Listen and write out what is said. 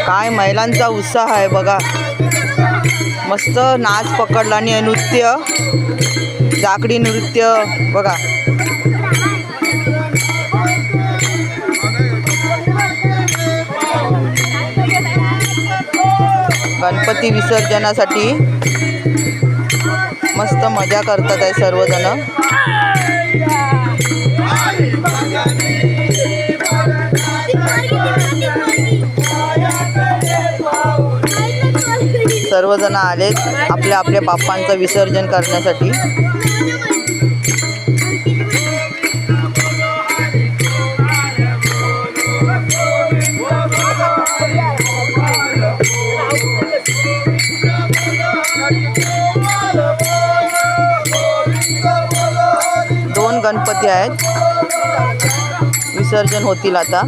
काय महिलांचा उत्साह आहे बघा. मस्त नाच पकडला आणि नृत्य, जाकडी नृत्य बघा. गणपती विसर्जनासाठी मस्त मजा करतात आहे सर्वजण. सर्वजण आलेत आपल्या आपल्या बाप्पांचं विसर्जन करण्यासाठी. दोन गणपती आहेत, विसर्जन होतील आता.